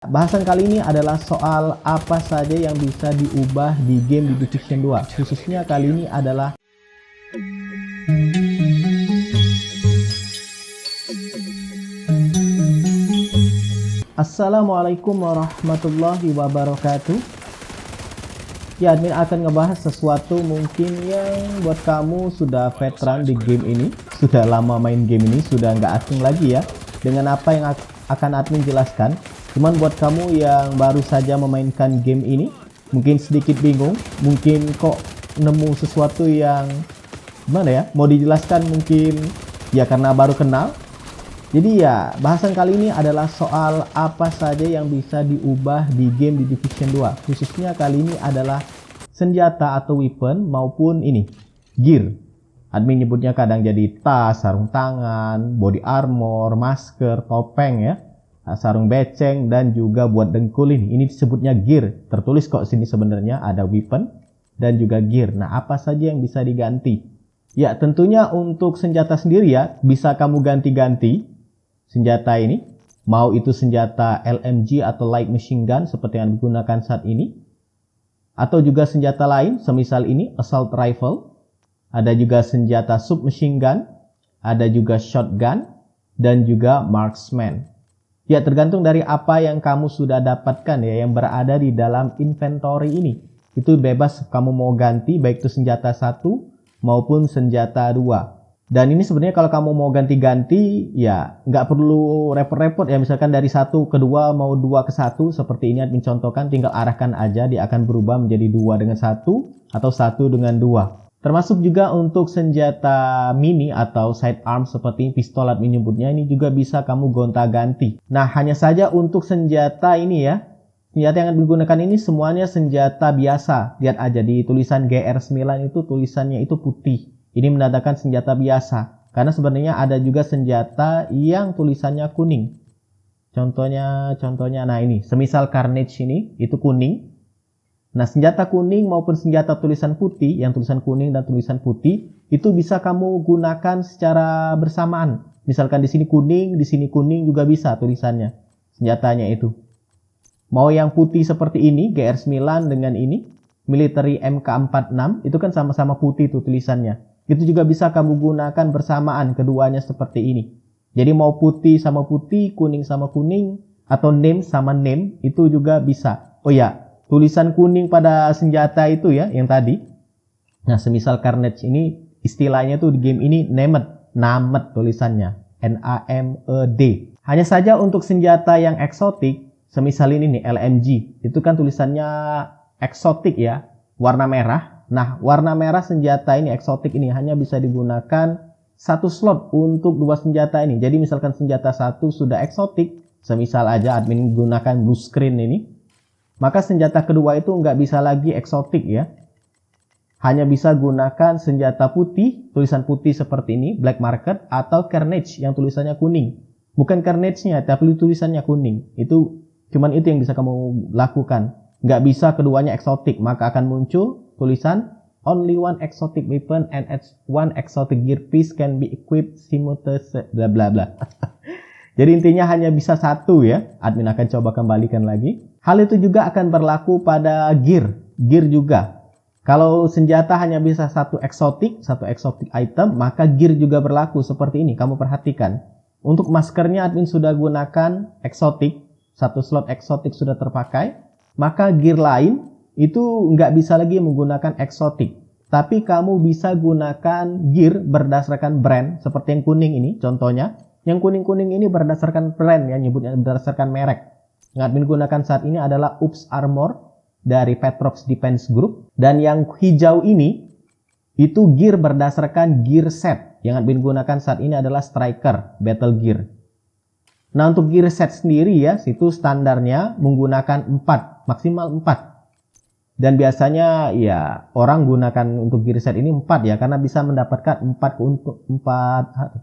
Bahasan kali ini adalah soal apa saja yang bisa diubah di game The Division 2. Khususnya kali ini adalah Assalamualaikum warahmatullahi wabarakatuh. Ya, admin akan ngebahas sesuatu mungkin yang buat kamu sudah veteran di game ini, sudah lama main game ini, sudah nggak asing lagi ya dengan apa yang akan admin jelaskan. Cuman buat kamu yang baru saja memainkan game ini, mungkin sedikit bingung, mungkin kok nemu sesuatu yang gimana ya, mau dijelaskan mungkin ya karena baru kenal. Jadi ya, bahasan kali ini adalah soal apa saja yang bisa diubah di game The Division 2. Khususnya kali ini adalah senjata atau weapon maupun ini, gear. Admin nyebutnya kadang jadi tas, sarung tangan, body armor, masker, topeng ya, sarung beceng, dan juga buat dengkul ini. Ini disebutnya gear. Tertulis kok sini sebenarnya ada weapon dan juga gear. Nah, apa saja yang bisa diganti? Ya, tentunya untuk senjata sendiri ya, bisa kamu ganti-ganti senjata ini, mau itu senjata LMG atau light machine gun seperti yang digunakan saat ini, atau juga senjata lain semisal ini assault rifle, ada juga senjata submachine gun, ada juga shotgun, dan juga marksman. Ya, tergantung dari apa yang kamu sudah dapatkan ya, yang berada di dalam inventory ini. Itu bebas kamu mau ganti, baik itu senjata 1 maupun senjata 2. Dan ini sebenarnya kalau kamu mau ganti-ganti ya nggak perlu repot-repot ya, misalkan dari 1 ke 2 mau 2 ke 1 seperti ini admin contohkan, tinggal arahkan aja, dia akan berubah menjadi 2 dengan 1 atau 1 dengan 2. Termasuk juga untuk senjata mini atau sidearm seperti pistol admin nyebutnya, ini juga bisa kamu gonta-ganti. Nah, hanya saja untuk senjata ini ya, senjata yang digunakan ini semuanya senjata biasa. Lihat aja di tulisan GR9 itu tulisannya itu putih. Ini menandakan senjata biasa. Karena sebenarnya ada juga senjata yang tulisannya kuning. Contohnya, nah ini, semisal Carnage ini, itu kuning. Nah, senjata kuning maupun senjata tulisan putih, yang tulisan kuning dan tulisan putih, itu bisa kamu gunakan secara bersamaan. Misalkan di sini kuning juga bisa tulisannya, senjatanya itu. Mau yang putih seperti ini, GR9 dengan ini, military MK46, itu kan sama-sama putih tuh tulisannya. Itu juga bisa kamu gunakan bersamaan keduanya seperti ini. Jadi mau putih sama putih, kuning sama kuning, atau name sama name, itu juga bisa. Oh ya, tulisan kuning pada senjata itu ya, yang tadi. Nah, semisal Carnage ini, istilahnya tuh di game ini named tulisannya. N-A-M-E-D. Hanya saja untuk senjata yang eksotik, semisal ini nih, LMG. Itu kan tulisannya eksotik ya, warna merah. Nah, warna merah senjata ini, eksotik ini, hanya bisa digunakan 1 slot untuk 2 senjata ini. Jadi misalkan senjata 1 sudah eksotik, semisal aja admin gunakan blue screen ini, maka senjata kedua itu nggak bisa lagi eksotik ya. Hanya bisa gunakan senjata putih, tulisan putih seperti ini, black market, atau Carnage yang tulisannya kuning. Bukan Carnage-nya, tapi tulisannya kuning. Cuman itu yang bisa kamu lakukan. Nggak bisa keduanya eksotik, maka akan muncul tulisan only one exotic weapon and one exotic gear piece can be equipped simultaneously bla bla bla. Jadi intinya hanya bisa 1 ya. Admin akan coba kembalikan lagi. Hal itu juga akan berlaku pada gear juga. Kalau senjata hanya bisa satu exotic item, maka gear juga berlaku seperti ini. Kamu perhatikan. Untuk maskernya admin sudah gunakan exotic, 1 slot exotic sudah terpakai, maka gear lain itu nggak bisa lagi menggunakan eksotik. Tapi kamu bisa gunakan gear berdasarkan brand, seperti yang kuning ini contohnya. Yang kuning-kuning ini berdasarkan brand ya, nyebutnya berdasarkan merek. Yang admin gunakan saat ini adalah Oops Armor dari Petrox Defense Group. Dan yang hijau ini, itu gear berdasarkan gear set. Yang admin gunakan saat ini adalah Striker Battle Gear. Nah, untuk gear set sendiri ya, itu standarnya menggunakan 4, maksimal 4. Dan biasanya ya orang gunakan untuk gear set ini 4 ya, karena bisa mendapatkan 4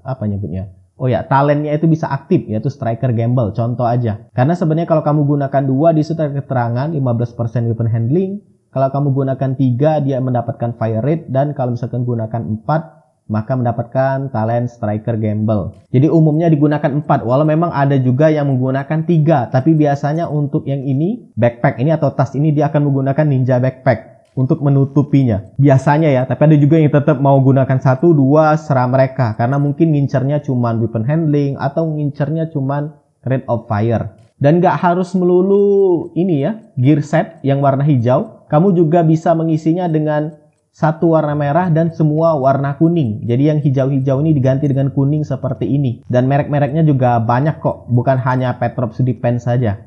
apa nyebutnya? Oh ya, talentnya itu bisa aktif, yaitu Striker Gamble, contoh aja. Karena sebenarnya kalau kamu gunakan 2 di situ ada keterangan 15% weapon handling. Kalau kamu gunakan 3 dia mendapatkan fire rate, dan kalau misalkan gunakan 4 maka mendapatkan talent striker gamble. Jadi umumnya digunakan 4, walau memang ada juga yang menggunakan 3, tapi biasanya untuk yang ini, backpack ini atau tas ini dia akan menggunakan ninja backpack untuk menutupinya. Biasanya ya, tapi ada juga yang tetap mau gunakan 1, 2, serah mereka, karena mungkin ngincernya cuman weapon handling atau ngincernya cuman rate of fire. Dan nggak harus melulu ini ya, gear set yang warna hijau. Kamu juga bisa mengisinya dengan satu warna merah dan semua warna kuning. Jadi yang hijau-hijau ini diganti dengan kuning seperti ini. Dan merek-mereknya juga banyak kok, bukan hanya Petrops Defense saja.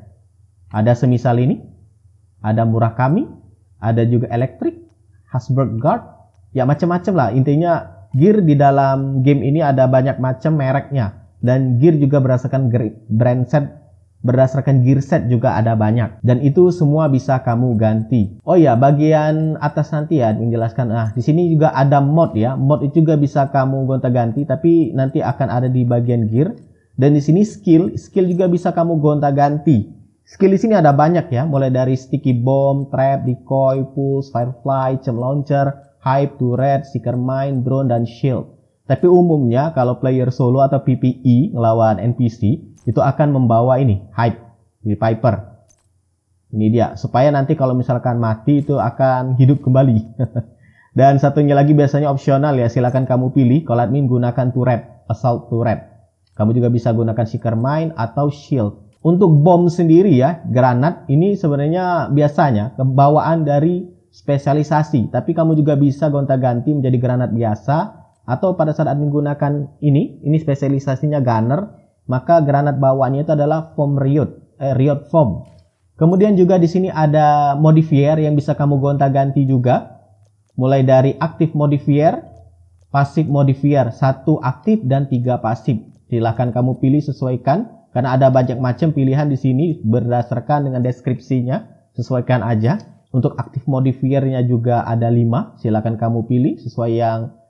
Ada semisal ini, ada Murakami, ada juga Electric, Hasbro Guard, ya macam-macam lah. Intinya gear di dalam game ini ada banyak macam mereknya. Dan gear juga berdasarkan brand set, berdasarkan gear set juga ada banyak, dan itu semua bisa kamu ganti. Oh ya, bagian atas nanti ya menjelaskan. Di sini juga ada mod ya. Mod itu juga bisa kamu gonta-ganti, tapi nanti akan ada di bagian gear. Dan di sini skill juga bisa kamu gonta-ganti. Skill di sini ada banyak ya, mulai dari sticky bomb, trap, decoy, pulse, firefly, charm launcher, hype, turret, seeker mine, drone, dan shield. Tapi umumnya kalau player solo atau PvE ngelawan NPC itu akan membawa ini, hype di Piper. Ini dia, supaya nanti kalau misalkan mati itu akan hidup kembali. Dan satunya lagi biasanya opsional ya, silakan kamu pilih. Kalau admin gunakan turret, assault turret. Kamu juga bisa gunakan seeker mine atau shield. Untuk bom sendiri ya, granat ini sebenarnya biasanya kebawaan dari spesialisasi. Tapi kamu juga bisa gonta-ganti menjadi granat biasa. Atau pada saat admin gunakan ini spesialisasinya gunner, maka granat bawaannya itu adalah foam riot foam. Kemudian juga di sini ada modifier yang bisa kamu gonta-ganti juga. Mulai dari aktif modifier, pasif modifier, 1 aktif dan 3 pasif. Silahkan kamu pilih, sesuaikan, karena ada banyak macam pilihan di sini berdasarkan dengan deskripsinya. Sesuaikan aja. Untuk aktif modifiernya juga ada 5. Silahkan kamu pilih sesuai yang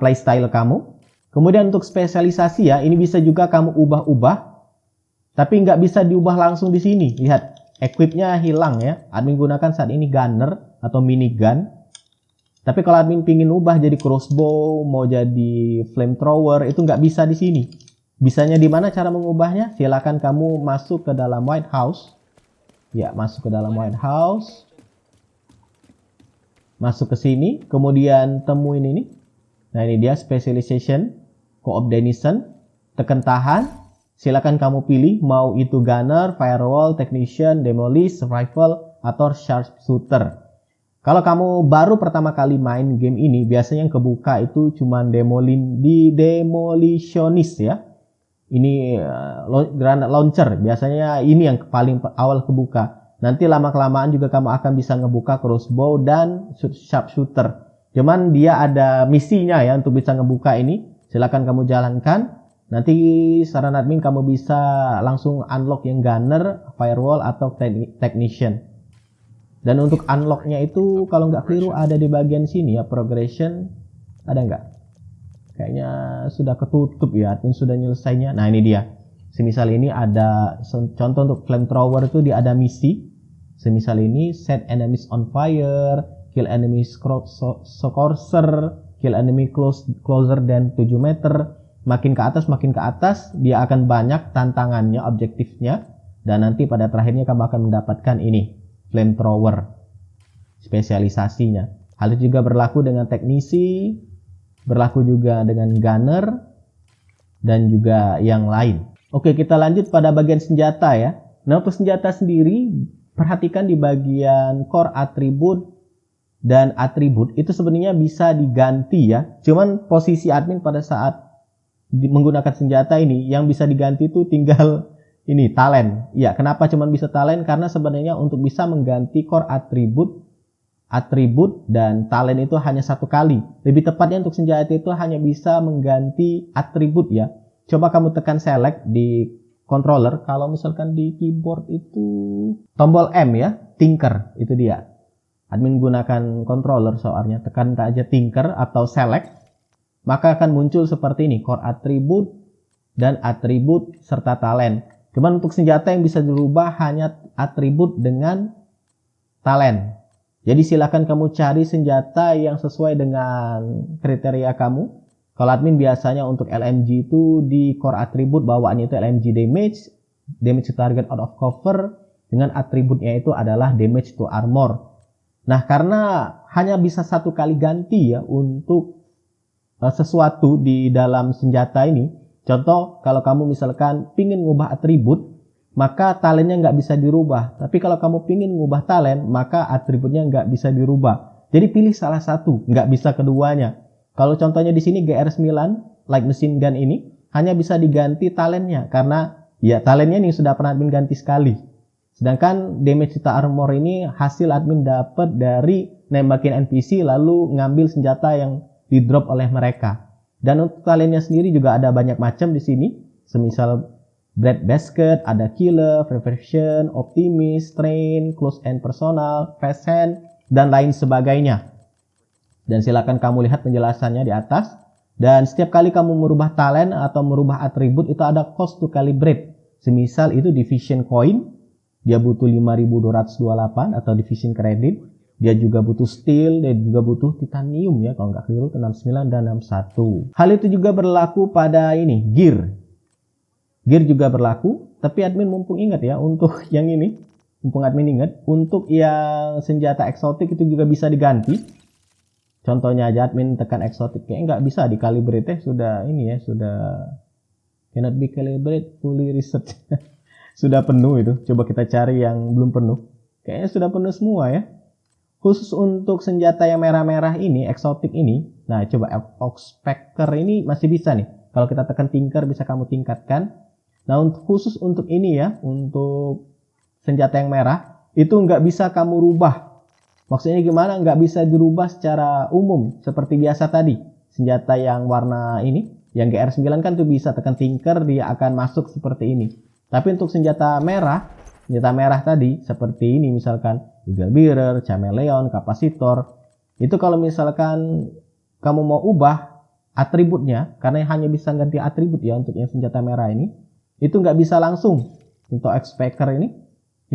playstyle kamu. Kemudian untuk spesialisasi ya, ini bisa juga kamu ubah-ubah, tapi nggak bisa diubah langsung di sini. Lihat, equipnya hilang ya. Admin gunakan saat ini gunner atau minigun. Tapi kalau admin pingin ubah jadi crossbow, mau jadi flamethrower, itu nggak bisa di sini. Bisanya di mana cara mengubahnya? Silakan kamu masuk ke dalam White House. Ya, masuk ke dalam White House. Masuk ke sini, kemudian temuin ini. Nah, ini dia specialization, coordination, tekan tahan. Silakan kamu pilih mau itu gunner, firewall, technician, demolish, rifle, atau sharpshooter. Kalau kamu baru pertama kali main game ini, biasanya yang kebuka itu cuma demolitionist ya. Ini granat launcher, biasanya ini yang paling awal kebuka. Nanti lama-kelamaan juga kamu akan bisa ngebuka crossbow dan sharpshooter. Cuman dia ada misinya ya untuk bisa ngebuka ini. Silakan kamu jalankan. Nanti saran admin kamu bisa langsung unlock yang gunner, firewall, atau technician. Dan untuk unlocknya itu kalau nggak keliru ada di bagian sini ya, progression. Ada nggak? Kayaknya sudah ketutup ya, admin sudah nyelesainya. Nah ini dia. Semisal ini ada contoh untuk flamethrower itu dia ada misi. Semisal ini set enemies on fire, kill enemy courser, kill enemy closer than 7 meter. Makin ke atas dia akan banyak tantangannya, objektifnya. Dan nanti pada terakhirnya kamu akan mendapatkan ini, flamethrower spesialisasinya. Hal itu juga berlaku dengan teknisi, berlaku juga dengan gunner, dan juga yang lain. Oke, kita lanjut pada bagian senjata ya. Nah, untuk senjata sendiri, perhatikan di bagian core attribute dan atribut itu sebenarnya bisa diganti ya. Cuman posisi admin pada saat menggunakan senjata ini yang bisa diganti itu tinggal ini talent. Ya, kenapa cuman bisa talent? Karena sebenarnya untuk bisa mengganti core atribut dan talent itu hanya 1 kali. Lebih tepatnya untuk senjata itu hanya bisa mengganti atribut ya. Coba kamu tekan select di controller. Kalau misalkan di keyboard itu tombol M ya, Tinker itu dia. Admin gunakan controller soalnya, tekan aja Tinker atau select, maka akan muncul seperti ini, core atribut dan atribut serta talent. Cuman untuk senjata yang bisa dirubah hanya atribut dengan talent. Jadi silakan kamu cari senjata yang sesuai dengan kriteria kamu. Kalau admin biasanya untuk LMG itu di core atribut bawaannya itu LMG damage to target out of cover, dengan atributnya itu adalah damage to armor. Nah, karena hanya bisa satu kali ganti ya untuk sesuatu di dalam senjata ini. Contoh, kalau kamu misalkan pingin ngubah atribut, maka talentnya nggak bisa dirubah. Tapi kalau kamu pingin ngubah talent, maka atributnya nggak bisa dirubah. Jadi pilih salah satu, nggak bisa keduanya. Kalau contohnya di sini GR9 Light Machine Gun ini hanya bisa diganti talentnya karena ya talentnya ini sudah pernah admin ganti sekali. Sedangkan damage to armor ini hasil admin dapat dari nembakin NPC lalu ngambil senjata yang di drop oleh mereka. Dan untuk talentnya sendiri juga ada banyak macam di sini, semisal Bread Basket, ada Killer, Prevention, Optimist, Train, Close End Personal, Fast Hand, dan lain sebagainya. Dan silakan kamu lihat penjelasannya di atas. Dan setiap kali kamu merubah talent atau merubah atribut itu ada cost to calibrate. Semisal itu Division Coin, dia butuh 5228 atau Division Credit. Dia juga butuh Steel, dia juga butuh Titanium ya, kalau nggak keliru 69 dan 61. Hal itu juga berlaku pada ini, Gear. Gear juga berlaku, tapi admin mumpung ingat ya untuk yang ini. Mumpung admin ingat, untuk yang senjata eksotik itu juga bisa diganti. Contohnya aja admin tekan eksotik, kayaknya nggak bisa dikalibrate, sudah ini ya, sudah cannot be calibrate fully research. Sudah penuh itu, coba kita cari yang belum penuh. Kayaknya sudah penuh semua ya. Khusus untuk senjata yang merah-merah ini, eksotik ini, nah coba Oxpecker ini masih bisa nih. Kalau kita tekan Tinker bisa kamu tingkatkan. Nah khusus untuk ini ya, untuk senjata yang merah, itu nggak bisa kamu rubah. Maksudnya gimana? Nggak bisa dirubah secara umum seperti biasa tadi. Senjata yang warna ini, yang GR9 kan tuh bisa tekan Tinker, dia akan masuk seperti ini. Tapi untuk senjata merah tadi seperti ini misalkan Eagle Bearer, Chameleon, Kapasitor, itu kalau misalkan kamu mau ubah atributnya, karena hanya bisa ganti atribut ya untuk yang senjata merah ini, itu nggak bisa langsung. Untuk X-Packer ini,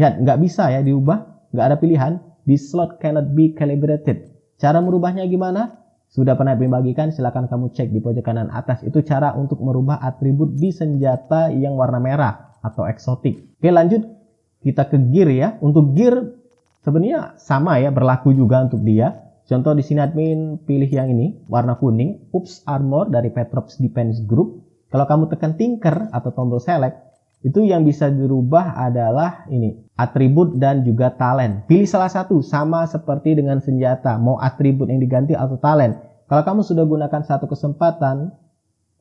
lihat nggak bisa ya diubah, nggak ada pilihan. This slot cannot be calibrated. Cara merubahnya gimana? Sudah pernah dibagikan, silahkan kamu cek di pojok kanan atas. Itu cara untuk merubah atribut di senjata yang warna merah atau eksotik. Oke, lanjut kita ke gear ya. Untuk gear sebenarnya sama ya, berlaku juga untuk dia. Contoh di sini admin pilih yang ini, warna kuning, Oops Armor dari Petrops Defense Group. Kalau kamu tekan Tinker atau tombol select, itu yang bisa dirubah adalah ini, atribut dan juga talent. Pilih salah satu, sama seperti dengan senjata, mau atribut yang diganti atau talent. Kalau kamu sudah gunakan satu kesempatan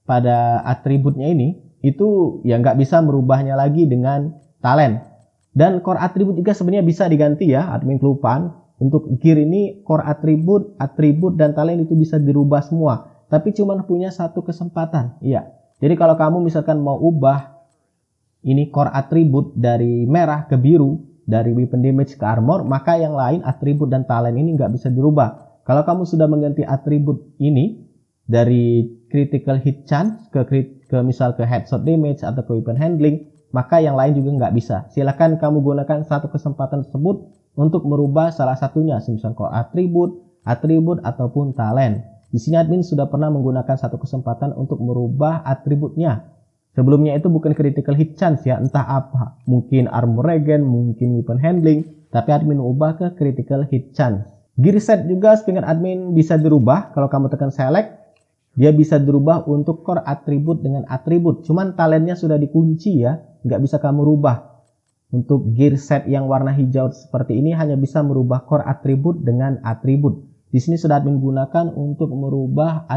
pada atributnya ini, itu ya nggak bisa merubahnya lagi dengan talent. Dan core atribut juga sebenarnya bisa diganti ya, admin kelupaan. Untuk gear ini core atribut dan talent itu bisa dirubah semua. Tapi cuma punya satu kesempatan. Iya. Jadi kalau kamu misalkan mau ubah ini core atribut dari merah ke biru, dari weapon damage ke armor, maka yang lain atribut dan talent ini nggak bisa dirubah. Kalau kamu sudah mengganti atribut ini dari critical hit chance ke misal ke headshot damage atau ke weapon handling, maka yang lain juga nggak bisa. Silakan kamu gunakan satu kesempatan tersebut untuk merubah salah satunya, misal core atribut ataupun talent. Di sini admin sudah pernah menggunakan satu kesempatan untuk merubah atributnya. Sebelumnya itu bukan critical hit chance ya, entah apa. Mungkin armor regen, mungkin weapon handling, tapi admin ubah ke critical hit chance. Gear set juga setengah admin bisa dirubah. Kalau kamu tekan select, dia bisa dirubah untuk core atribut dengan atribut. Cuman talentnya sudah dikunci ya, nggak bisa kamu rubah. Untuk gear set yang warna hijau seperti ini hanya bisa merubah core atribut dengan atribut. Di sini sudah admin gunakan untuk merubah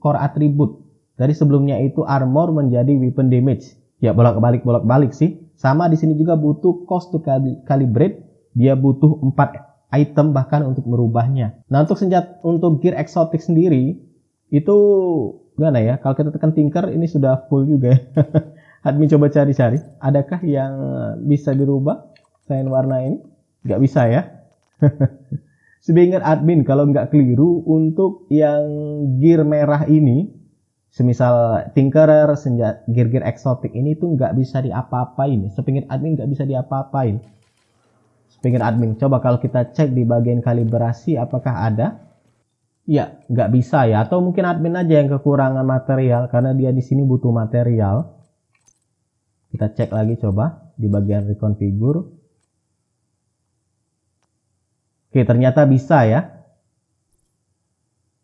core atribut. Dari sebelumnya itu armor menjadi weapon damage. Ya bolak-balik sih. Sama di sini juga butuh cost to calibrate. Dia butuh 4 item bahkan untuk merubahnya. Nah untuk gear eksotik sendiri itu gimana ya? Kalau kita tekan Tinker ini sudah full juga. Admin coba cari-cari. Adakah yang bisa dirubah selain warna ini? Nggak bisa ya. Seingat admin kalau nggak keliru untuk yang gear merah ini, semisal Tinkerer, gear-gear eksotik ini tuh nggak bisa diapa-apain. Sepinggir admin nggak bisa diapa-apain. Sepinggir admin. Coba kalau kita cek di bagian kalibrasi apakah ada. Ya, nggak bisa ya. Atau mungkin admin aja yang kekurangan material karena dia di sini butuh material. Kita cek lagi coba di bagian reconfigure. Oke, ternyata bisa ya.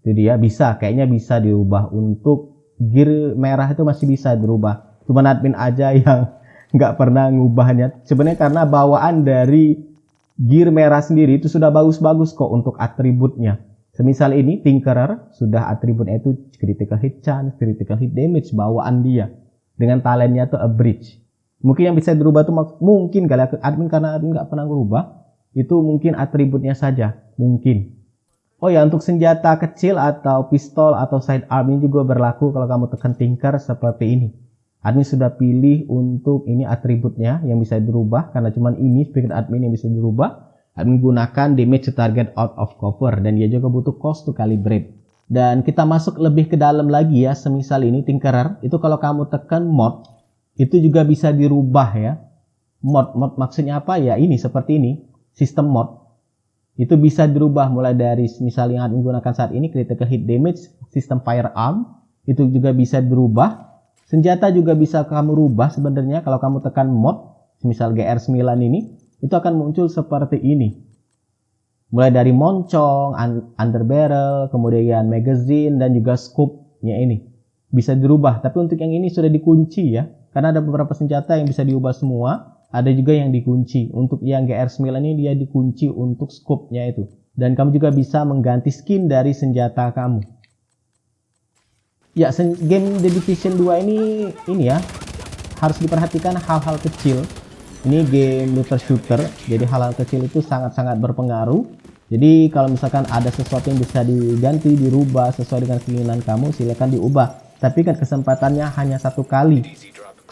Itu dia, bisa. Kayaknya bisa dirubah. Untuk gear merah itu masih bisa dirubah. Cuman admin aja yang nggak pernah ngubahnya. Sebenarnya karena bawaan dari gear merah sendiri itu sudah bagus-bagus kok untuk atributnya. Semisal ini Tinkerer sudah atributnya itu critical hit chance, critical hit damage bawaan dia. Dengan talentnya tuh a bridge. Mungkin yang bisa dirubah tuh mungkin kali admin karena admin nggak pernah berubah. Itu mungkin atributnya saja, mungkin. Oh ya, untuk senjata kecil atau pistol atau sidearm ini juga berlaku kalau kamu tekan Tinker seperti ini. Admin sudah pilih untuk ini atributnya yang bisa dirubah karena cuman ini speaker admin yang bisa dirubah. Admin gunakan damage to target out of cover dan dia juga butuh cost to calibrate. Dan kita masuk lebih ke dalam lagi ya, semisal ini Tinkerer itu kalau kamu tekan mod itu juga bisa dirubah ya. Mod maksudnya apa ya? Ini seperti ini, sistem mod. Itu bisa dirubah mulai dari misal yang admin gunakan saat ini critical hit damage, sistem firearm itu juga bisa dirubah. Senjata juga bisa kamu rubah sebenarnya kalau kamu tekan mod, misal GR9 ini, itu akan muncul seperti ini. Mulai dari moncong, underbarrel, kemudian magazine dan juga scope-nya ini. Bisa dirubah, tapi untuk yang ini sudah dikunci ya. Karena ada beberapa senjata yang bisa diubah semua, ada juga yang dikunci. Untuk yang GR9 ini dia dikunci untuk scope-nya itu. Dan kamu juga bisa mengganti skin dari senjata kamu. Ya, game The Division 2 ini ya, harus diperhatikan hal-hal kecil. Ini game looter shooter, jadi hal-hal kecil itu sangat-sangat berpengaruh. Jadi kalau misalkan ada sesuatu yang bisa diganti, dirubah sesuai dengan keinginan kamu, silakan diubah. Tapi kan kesempatannya hanya satu kali.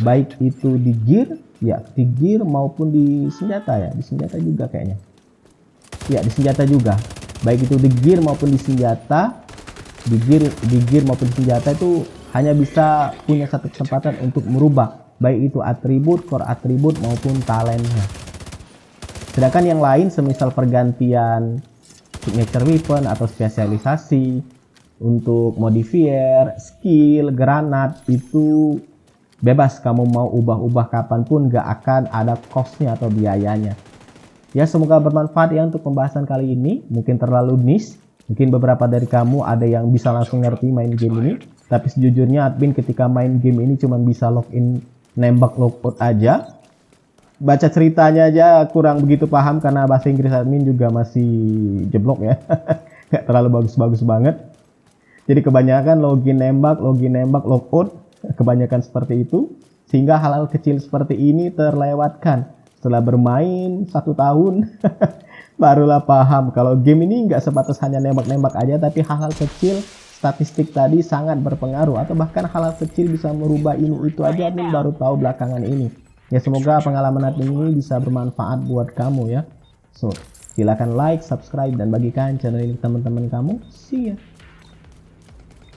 Baik itu di gear, ya di gear maupun di senjata ya. Di senjata juga kayaknya. Ya, di senjata juga. Baik itu di gear maupun di senjata. Di gear maupun di senjata itu hanya bisa punya satu kesempatan untuk merubah. Baik itu atribut, core atribut maupun talentnya. Sedangkan yang lain semisal pergantian signature weapon atau spesialisasi, untuk modifier, skill, granat itu bebas kamu mau ubah-ubah kapanpun, gak akan ada costnya atau biayanya. Ya, semoga bermanfaat ya untuk pembahasan kali ini. Mungkin terlalu niche, mungkin beberapa dari kamu ada yang bisa langsung ngerti main game ini. Tapi sejujurnya admin ketika main game ini cuma bisa login, nembak, logout aja. Baca ceritanya aja kurang begitu paham karena bahasa Inggris admin juga masih jeblok ya. Gak terlalu bagus-bagus banget. Jadi kebanyakan login nembak, logout. Kebanyakan seperti itu. Sehingga hal-hal kecil seperti ini terlewatkan. Setelah bermain 1 tahun barulah paham kalau game ini nggak sebatas hanya nembak-nembak aja, tapi hal-hal kecil statistik tadi sangat berpengaruh, atau bahkan hal-hal kecil bisa merubah ini itu aja admin baru tahu belakangan ini. Ya, semoga pengalaman admin ini bisa bermanfaat buat kamu ya. So, silakan like, subscribe dan bagikan channel ini ke teman-teman kamu. See ya.